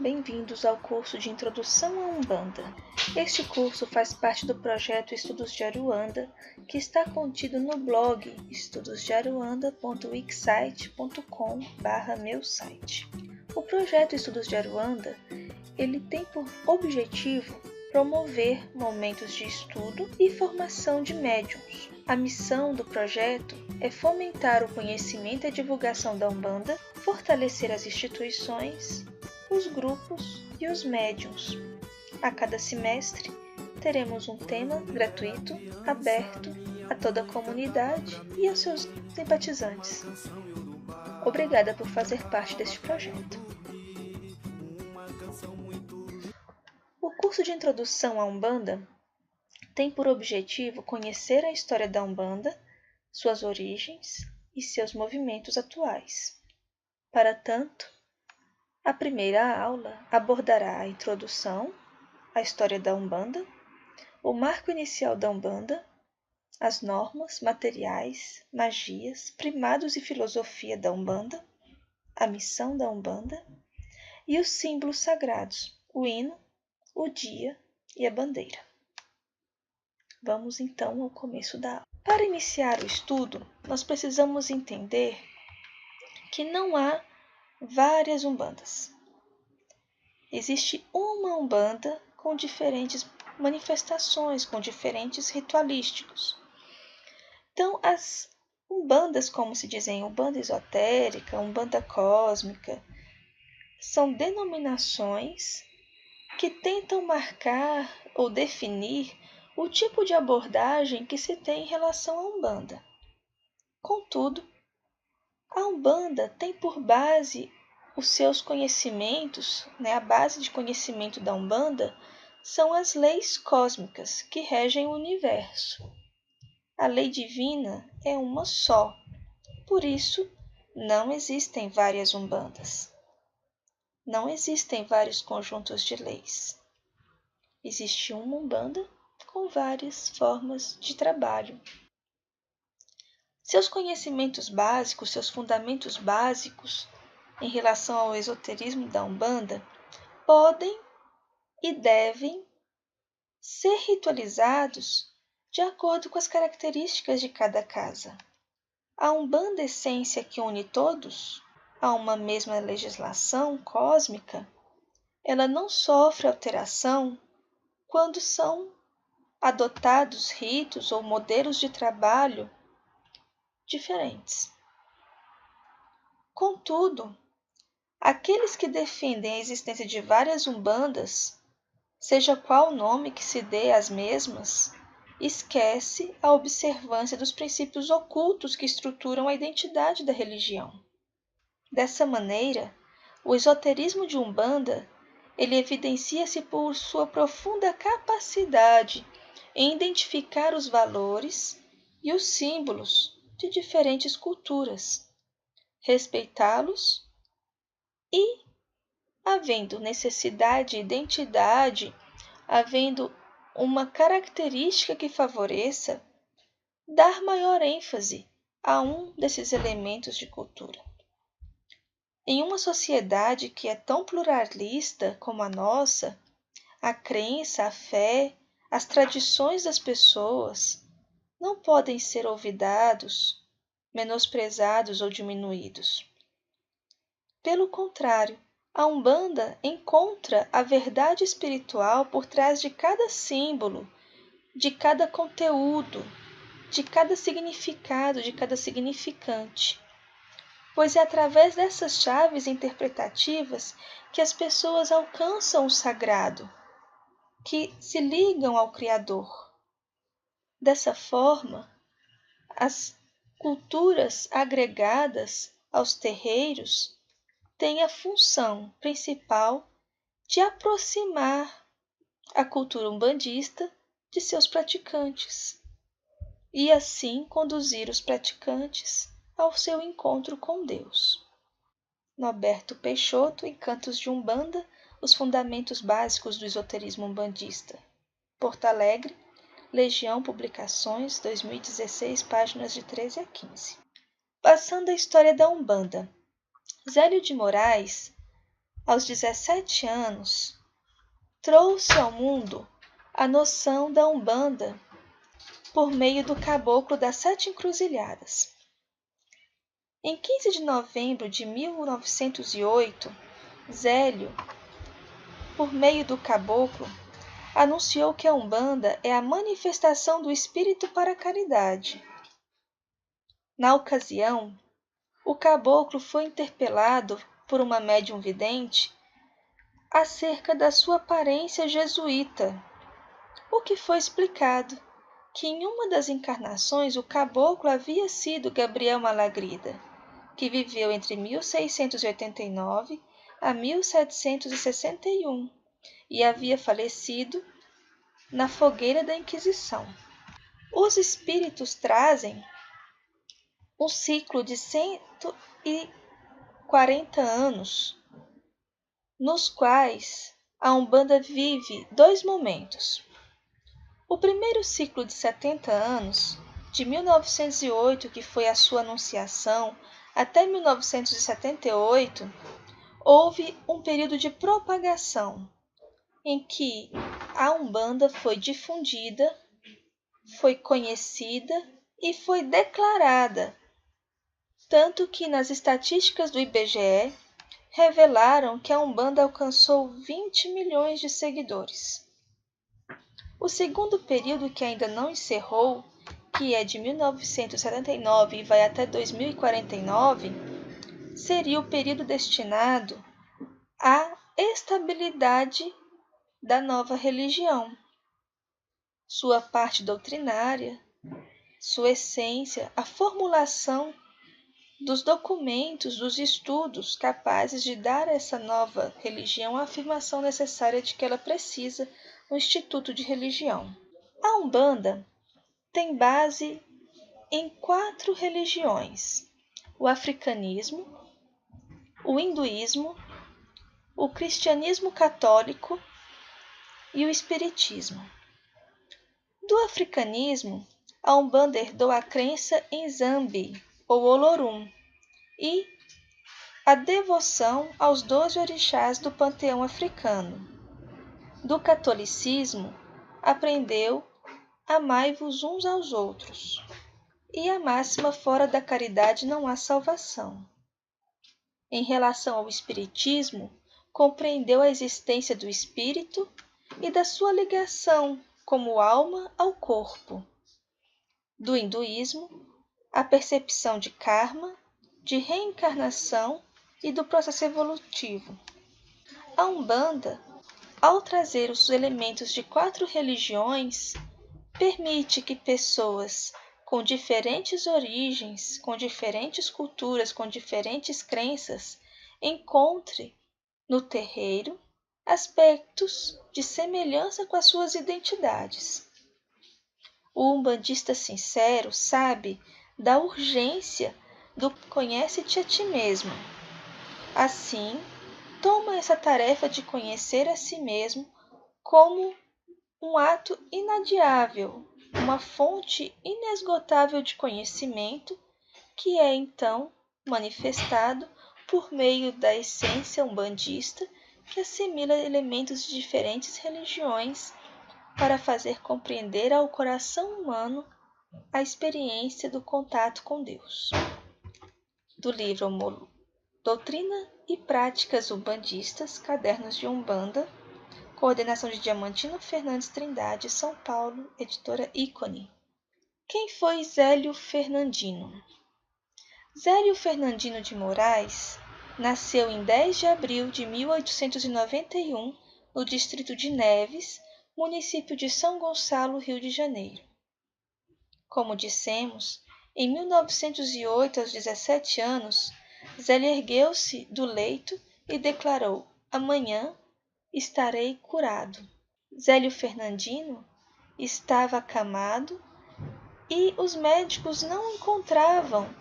bem-vindos ao curso de Introdução à Umbanda. Este curso faz parte do projeto Estudos de Aruanda, que está contido no blog estudosdearuanda.wixsite.com/meu-site. O projeto Estudos de Aruanda, ele tem por objetivo promover momentos de estudo e formação de médiuns. A missão do projeto é fomentar o conhecimento e a divulgação da Umbanda, fortalecer as instituições, os grupos e os médiuns. A cada semestre, teremos um tema gratuito, aberto a toda a comunidade e aos seus simpatizantes. Obrigada por fazer parte deste projeto. O curso de Introdução à Umbanda tem por objetivo conhecer a história da Umbanda, suas origens e seus movimentos atuais. Para tanto, a primeira aula abordará a introdução, a história da Umbanda, o marco inicial da Umbanda, as normas, materiais, magias, primados e filosofia da Umbanda, a missão da Umbanda e os símbolos sagrados, o hino, o dia e a bandeira. Vamos então ao começo da aula. Para iniciar o estudo, nós precisamos entender que não há várias Umbandas. Existe uma Umbanda com diferentes manifestações, com diferentes ritualísticos. Então, as Umbandas, como se dizem, Umbanda esotérica, Umbanda cósmica, são denominações que tentam marcar ou definir o tipo de abordagem que se tem em relação à Umbanda. Contudo, a Umbanda tem por base os seus conhecimentos, a base de conhecimento da Umbanda são as leis cósmicas que regem o universo. A lei divina é uma só, por isso não existem várias Umbandas. Não existem vários conjuntos de leis. Existe uma Umbanda com várias formas de trabalho. Seus conhecimentos básicos, seus fundamentos básicos em relação ao esoterismo da Umbanda podem e devem ser ritualizados de acordo com as características de cada casa. A Umbanda essência que une todos a uma mesma legislação cósmica, ela não sofre alteração quando são adotados ritos ou modelos de trabalho diferentes. Contudo, aqueles que defendem a existência de várias Umbandas, seja qual o nome que se dê às mesmas, esquece a observância dos princípios ocultos que estruturam a identidade da religião. Dessa maneira, o esoterismo de Umbanda, ele evidencia-se por sua profunda capacidade em identificar os valores e os símbolos de diferentes culturas, respeitá-los e, havendo necessidade e identidade, havendo uma característica que favoreça, dar maior ênfase a um desses elementos de cultura. Em uma sociedade que é tão pluralista como a nossa, a crença, a fé, as tradições das pessoas não podem ser olvidados, menosprezados ou diminuídos. Pelo contrário, a Umbanda encontra a verdade espiritual por trás de cada símbolo, de cada conteúdo, de cada significado, de cada significante. Pois é através dessas chaves interpretativas que as pessoas alcançam o sagrado, que se ligam ao Criador. Dessa forma, as culturas agregadas aos terreiros têm a função principal de aproximar a cultura umbandista de seus praticantes e assim conduzir os praticantes ao seu encontro com Deus. Norberto Peixoto, em Cantos de Umbanda, os fundamentos básicos do esoterismo umbandista. Porto Alegre, Legião Publicações, 2016, páginas de 13 a 15. Passando a história da Umbanda. Zélio de Moraes aos 17 anos, trouxe ao mundo a noção da Umbanda por meio do Caboclo das Sete Encruzilhadas. Em 15 de novembro de 1908, Zélio, por meio do Caboclo, anunciou que a Umbanda é a manifestação do espírito para a caridade. Na ocasião, o Caboclo foi interpelado por uma médium vidente acerca da sua aparência jesuíta, o que foi explicado que em uma das encarnações o Caboclo havia sido Gabriel Malagrida, que viveu entre 1689 a 1761 e havia falecido na fogueira da Inquisição. Os espíritos trazem um ciclo de 140 anos, nos quais a Umbanda vive dois momentos. O primeiro ciclo de 70 anos, de 1908, que foi a sua anunciação, até 1978, houve um período de propagação, em que a Umbanda foi difundida, foi conhecida e foi declarada, tanto que nas estatísticas do IBGE revelaram que a Umbanda alcançou 20 milhões de seguidores. O segundo período, que ainda não encerrou, que é de 1979 e vai até 2049, seria o período destinado à estabilidade da nova religião, sua parte doutrinária, sua essência, a formulação dos documentos, dos estudos capazes de dar a essa nova religião a afirmação necessária de que ela precisa no Instituto de Religião. A Umbanda tem base em 4 religiões: o africanismo, o hinduísmo, o cristianismo católico e o espiritismo. Do africanismo, a Umbanda herdou a crença em Zambi, ou Olorum, e a devoção aos 12 orixás do panteão africano. Do catolicismo, aprendeu amai-vos uns aos outros, e a máxima fora da caridade não há salvação. Em relação ao espiritismo, compreendeu a existência do espírito e da sua ligação como alma ao corpo. Do hinduísmo, a percepção de karma, de reencarnação e do processo evolutivo. A Umbanda, ao trazer os elementos de 4 religiões, permite que pessoas com diferentes origens, com diferentes culturas, com diferentes crenças, encontrem no terreiro aspectos de semelhança com as suas identidades. O umbandista sincero sabe da urgência do conhece-te a ti mesmo. Assim, toma essa tarefa de conhecer a si mesmo como um ato inadiável, uma fonte inesgotável de conhecimento que é então manifestado por meio da essência umbandista que assimila elementos de diferentes religiões para fazer compreender ao coração humano a experiência do contato com Deus. Do livro Doutrina e Práticas Umbandistas, Cadernos de Umbanda, coordenação de Diamantino Fernandes Trindade, São Paulo, editora Ícone. Quem foi Zélio Fernandino? Zélio Fernandino de Moraes nasceu em 10 de abril de 1891, no distrito de Neves, município de São Gonçalo, Rio de Janeiro. Como dissemos, em 1908, aos 17 anos, Zélio ergueu-se do leito e declarou: amanhã estarei curado. Zélio Fernandino estava acamado e os médicos não encontravam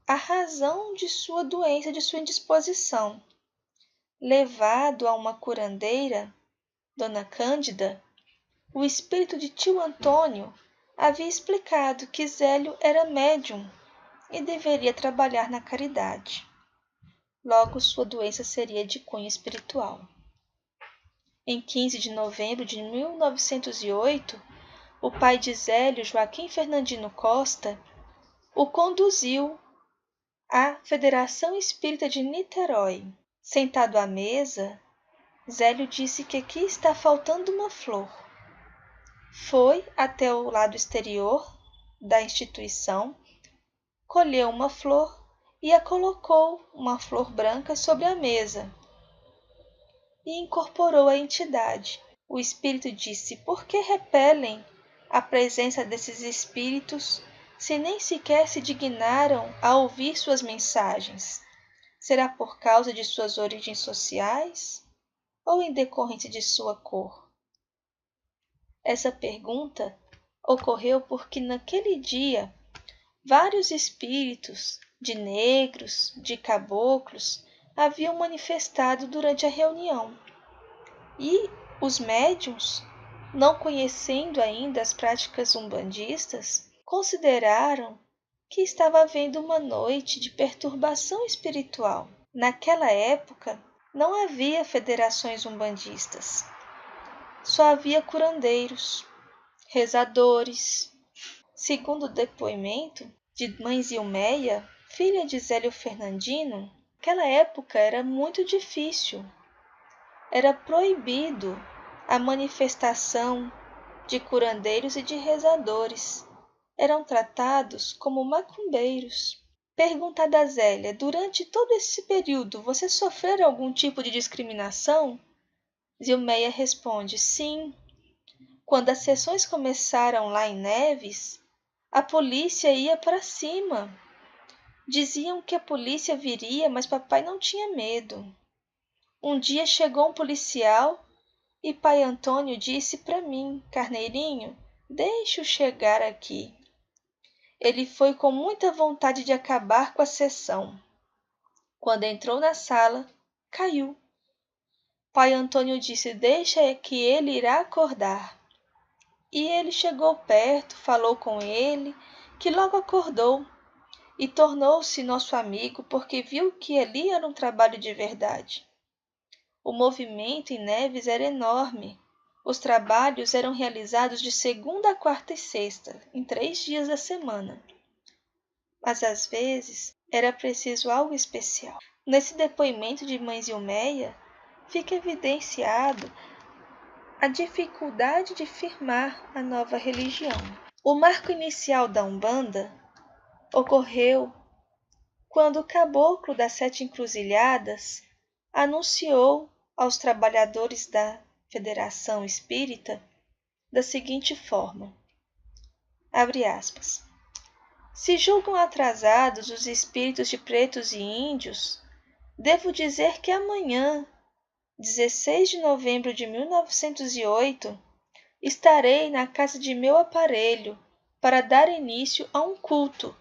a razão de sua doença, de sua indisposição. Levado a uma curandeira, Dona Cândida, o espírito de tio Antônio havia explicado que Zélio era médium e deveria trabalhar na caridade. logo sua doença seria de cunho espiritual. Em 15 de novembro de 1908, o pai de Zélio, Joaquim Fernandino Costa, o conduziu à Federação Espírita de Niterói. Sentado à mesa, Zélio disse que aqui está faltando uma flor. Foi até o lado exterior da instituição, colheu uma flor e a colocou, uma flor branca, sobre a mesa e incorporou a entidade. O espírito disse: por que repelem a presença desses espíritos se nem sequer se dignaram a ouvir suas mensagens? Será por causa de suas origens sociais ou em decorrência de sua cor? Essa pergunta ocorreu porque naquele dia vários espíritos de negros, de caboclos, haviam manifestado durante a reunião. E os médiuns, não conhecendo ainda as práticas umbandistas, consideraram que estava havendo uma noite de perturbação espiritual. Naquela época, não havia federações umbandistas. Só havia curandeiros, rezadores. Segundo o depoimento de Mãe Zilmeia, filha de Zélio Fernandino, naquela época era muito difícil. Era proibido a manifestação de curandeiros e de rezadores. Eram tratados como macumbeiros. Perguntada a Zélia: durante todo esse período, você sofreu algum tipo de discriminação? Zilmeia responde: sim. Quando as sessões começaram lá em Neves, a polícia ia para cima. Diziam que a polícia viria, mas papai não tinha medo. Um dia chegou um policial e pai Antônio disse para mim: Carneirinho, deixe-o chegar aqui. Ele foi com muita vontade de acabar com a sessão. Quando entrou na sala, caiu. Pai Antônio disse: deixa que ele irá acordar. E ele chegou perto, falou com ele, que logo acordou e tornou-se nosso amigo porque viu que ali era um trabalho de verdade. O movimento em Neves era enorme. Os trabalhos eram realizados de segunda a quarta e sexta, em 3 dias da semana. Mas às vezes era preciso algo especial. Nesse depoimento de Mãe Zilmeia, fica evidenciado a dificuldade de firmar a nova religião. O marco inicial da Umbanda ocorreu quando o caboclo das 7 encruzilhadas anunciou aos trabalhadores da Federação Espírita da seguinte forma, abre aspas, se julgam atrasados os espíritos de pretos e índios, devo dizer que amanhã, 16 de novembro de 1908, estarei na casa de meu aparelho para dar início a um culto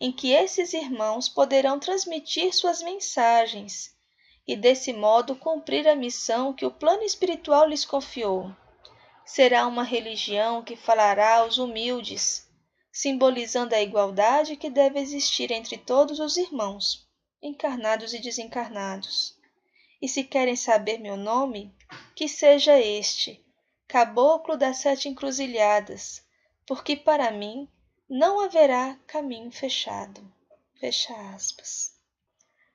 em que esses irmãos poderão transmitir suas mensagens e, desse modo, cumprir a missão que o plano espiritual lhes confiou. Será uma religião que falará aos humildes, simbolizando a igualdade que deve existir entre todos os irmãos, encarnados e desencarnados. E se querem saber meu nome, que seja este, Caboclo das 7 Encruzilhadas, porque para mim não haverá caminho fechado. Fecha aspas.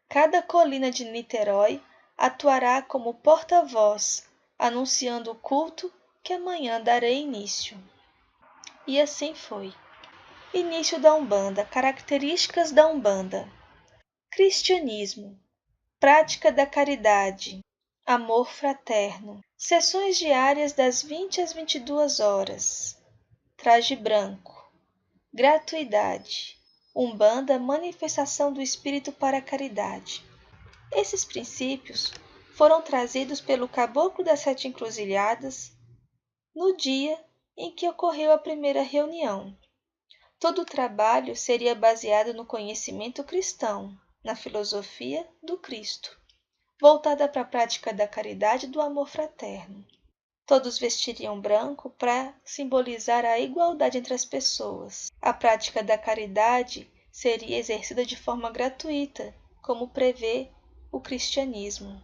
Cada colina de Niterói atuará como porta-voz, anunciando o culto que amanhã darei início. E assim foi. Início da Umbanda, características da Umbanda. Cristianismo, prática da caridade, amor fraterno, sessões diárias das 20 às 22 horas, traje branco, gratuidade, Umbanda, manifestação do espírito para a caridade. Esses princípios foram trazidos pelo Caboclo das 7 Encruzilhadas no dia em que ocorreu a primeira reunião. Todo o trabalho seria baseado no conhecimento cristão, na filosofia do Cristo, voltada para a prática da caridade e do amor fraterno. Todos vestiriam branco para simbolizar a igualdade entre as pessoas. A prática da caridade seria exercida de forma gratuita, como prevê o cristianismo.